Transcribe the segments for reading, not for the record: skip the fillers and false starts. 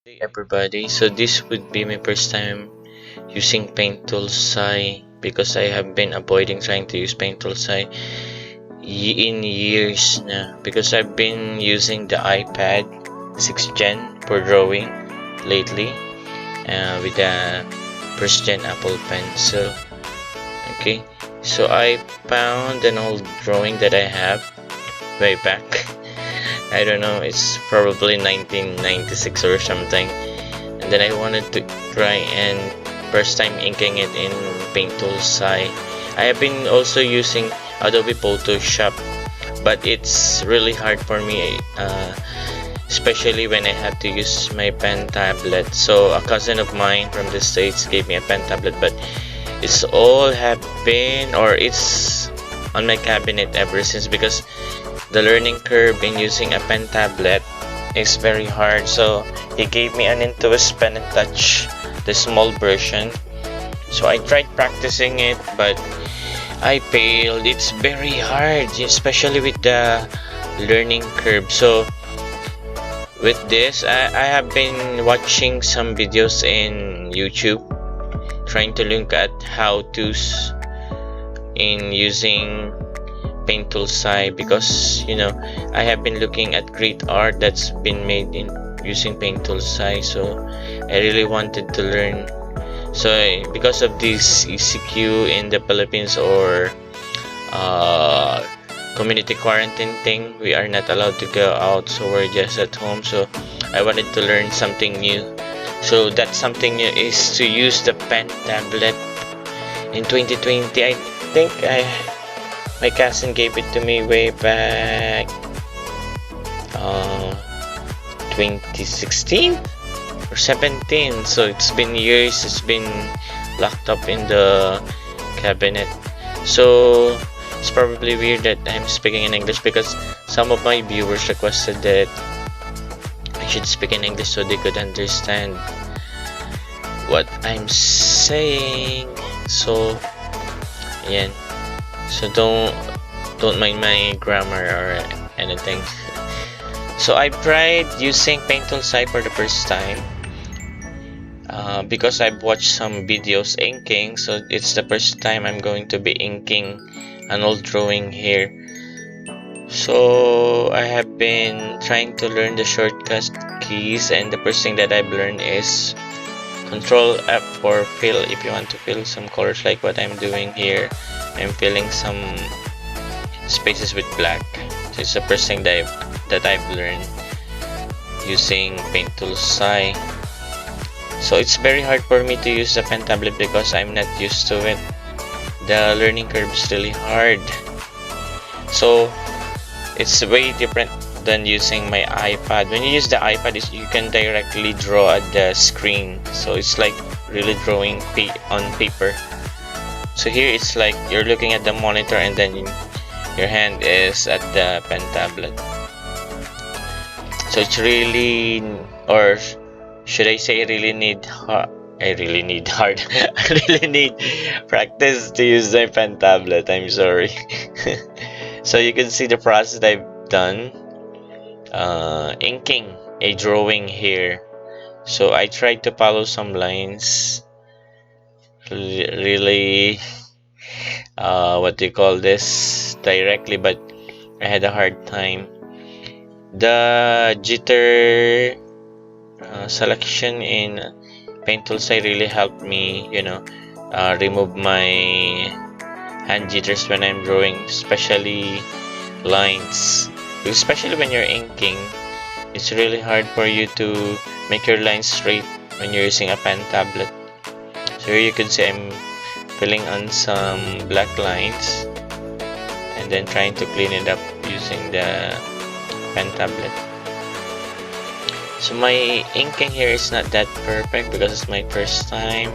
Hey everybody, so this would be my first time using Paint Tool SAI because I have been avoiding trying to use Paint Tool SAI in years now because I've been using the iPad 6th gen for drawing lately with the first gen Apple Pencil. Okay, so I found an old drawing that I have way back. I don't know, it's probably 1996 or something, and then I wanted to try and first time inking it in Paint Tool SAI. I have been also using Adobe Photoshop, but it's really hard for me, especially when I have to use my pen tablet. So a cousin of mine from the States gave me a pen tablet, but it's all have been, or it's on my cabinet ever since, because the learning curve in using a pen tablet is very hard. So he gave me an INTOUS pen and touch, the small version. So I tried practicing it, but I failed. It's very hard, especially with the learning curve. So with this, I have been watching some videos in YouTube, trying to look at how-tos in using Paint Tool SAI, because I have been looking at great art that's been made in using Paint Tool SAI. So I really wanted to learn. So because of this ECQ in the Philippines, or community quarantine thing, we are not allowed to go out, so we're just at home. So I wanted to learn something new. So that something new is to use the pen tablet. In 2020, I think my cousin gave it to me way back 2016 or 17. So it's been years. It's been locked up in the cabinet. So it's probably weird that I'm speaking in English, because some of my viewers requested that I should speak in English so they could understand what I'm saying. So yeah, so don't mind my grammar or anything. So I tried using Paint Tool SAI for the first time because I've watched some videos inking. So it's the first time I'm going to be inking an old drawing here. So I have been trying to learn the shortcut keys, and the first thing that I've learned is Control F for fill. If you want to fill some colors like what I'm doing here, I'm filling some spaces with black. So it's the first thing that I've learned using Paint Tool SAI. So it's very hard for me to use the pen tablet because I'm not used to it. The learning curve is really hard. So it's way different than using my iPad. When you use the iPad, you can directly draw at the screen. So it's like really drawing on paper. So here it's like you're looking at the monitor, and then your hand is at the pen tablet. So it's really, or should I say, really need hard. I really need practice to use the pen tablet. I'm sorry. So you can see the process I've done inking a drawing here. So I tried to follow some lines, really what do you call this, directly, but I had a hard time. The jitter selection in Paint Tool SAI really helped me, remove my hand jitters when I'm drawing, especially lines. Especially when you're inking, it's really hard for you to make your lines straight when you're using a pen tablet. So here you can see I'm filling on some black lines and then trying to clean it up using the pen tablet. So my inking here is not that perfect because it's my first time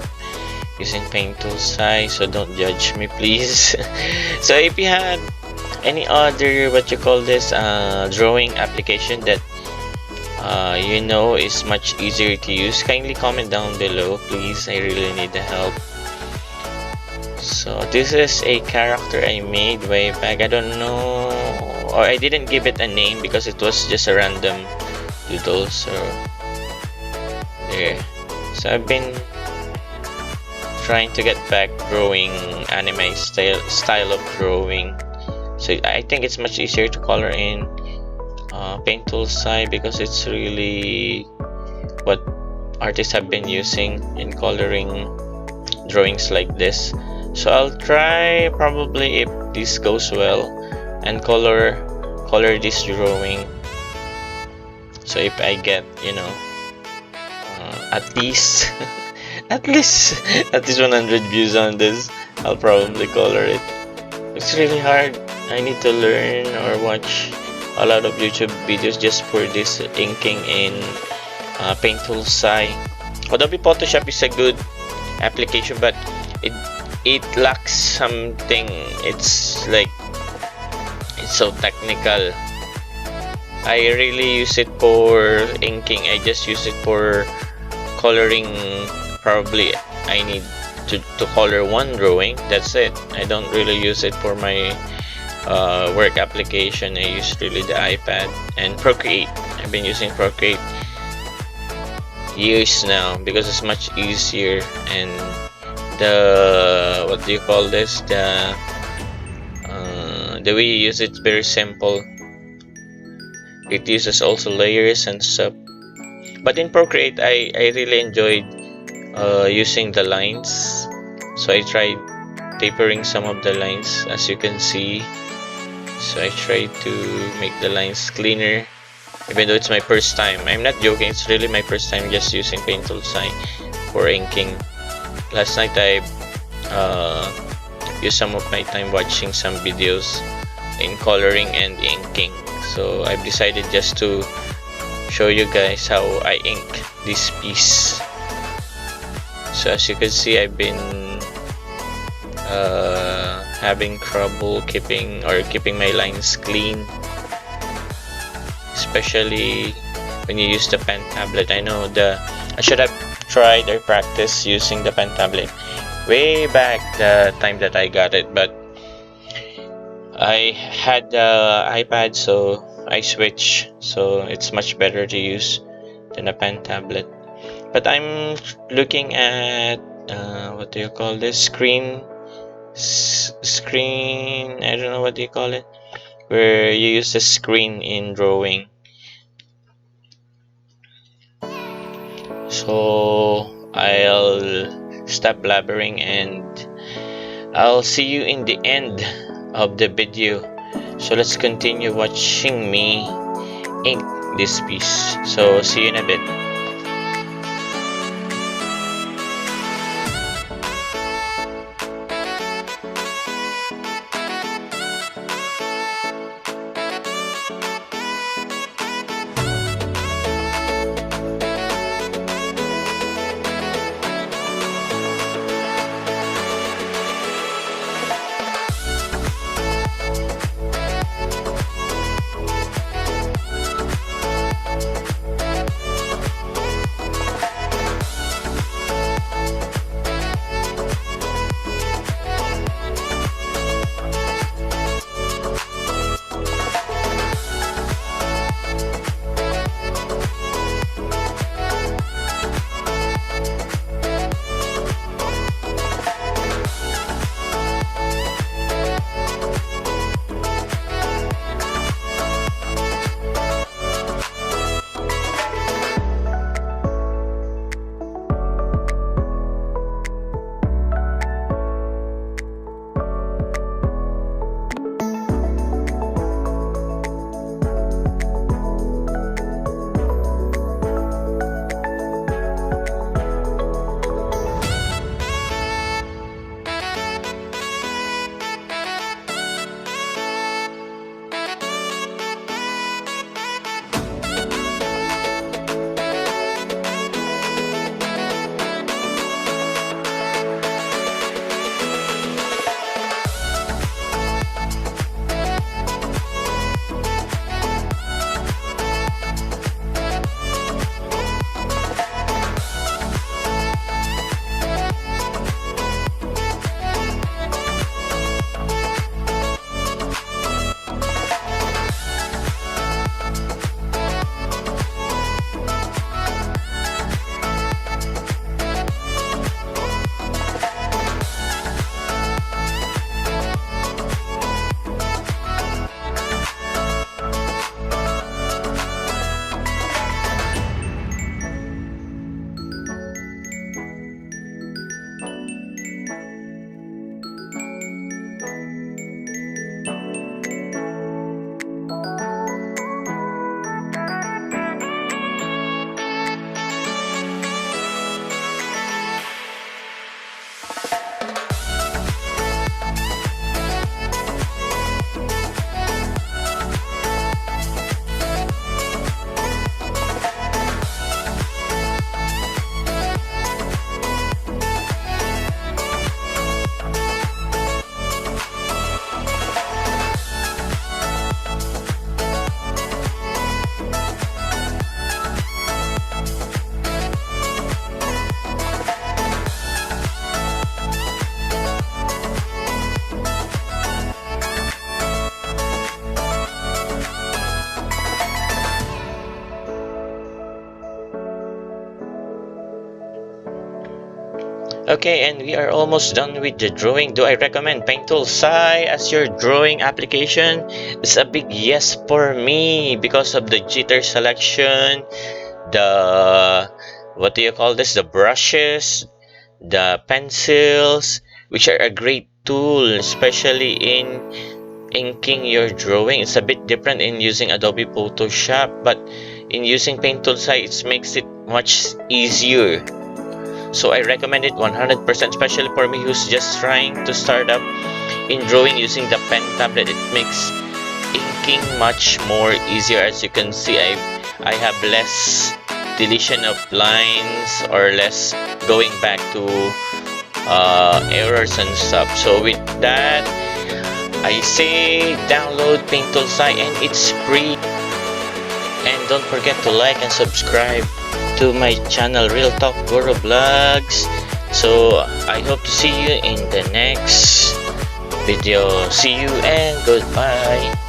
using Paint Tool SAI, so don't judge me, please. So if you have any other drawing application that is much easier to use, kindly comment down below, please. I really need the help. So this is a character I made way back. I don't know, or I didn't give it a name because it was just a random doodle. So Yeah. So I've been trying to get back drawing anime style of drawing. So I think it's much easier to color in Paint Tool SAI because it's really what artists have been using in coloring drawings like this. So I'll try, probably, if this goes well, and color this drawing. So if I get, at least at least 100 views on this, I'll probably color it. It's really hard. I need to learn or watch a lot of YouTube videos just for this inking in Paint Tool SAI. Adobe Photoshop is a good application, but it lacks something. It's like, it's so technical. I really use it for inking. I just use it for coloring. Probably I need to color one drawing. That's it. I don't really use it for my work application. I use really the iPad and Procreate. I've been using Procreate years now because it's much easier, and the, what do you call this, the way you use it's very simple. It uses also layers and stuff. But in Procreate, I really enjoyed using the lines. So I tried tapering some of the lines, as you can see. So I tried to make the lines cleaner, even though it's my first time. I'm not joking, it's really my first time just using Paint Tool SAI for inking. Last night I used some of my time watching some videos in coloring and inking. So I've decided just to show you guys how I ink this piece. So as you can see, I've been having trouble keeping my lines clean, especially when you use the pen tablet. I know I should have tried or practiced using the pen tablet way back the time that I got it, but I had the iPad, so I switched. So it's much better to use than a pen tablet. But I'm looking at what do you call this, screen, I don't know what do you call it, where you use the screen in drawing. So I'll stop blabbering and I'll see you in the end of the video. So let's continue watching me ink this piece. So see you in a bit. Okay, and we are almost done with the drawing. Do I recommend Paint Tool SAI as your drawing application? It's a big yes for me because of the jitter selection, the what do you call this? The brushes, the pencils, which are a great tool, especially in inking your drawing. It's a bit different in using Adobe Photoshop, but in using Paint Tool SAI, it makes it much easier. So I recommend it 100%, especially for me who's just trying to start up in drawing using the pen tablet. It makes inking much more easier. As you can see, I have less deletion of lines or less going back to errors and stuff. So with that, I say download Paint Tool SAI, and it's free. And don't forget to like and subscribe to my channel, Real Talk Guru Vlogs. So I hope to see you in the next video. See you and goodbye.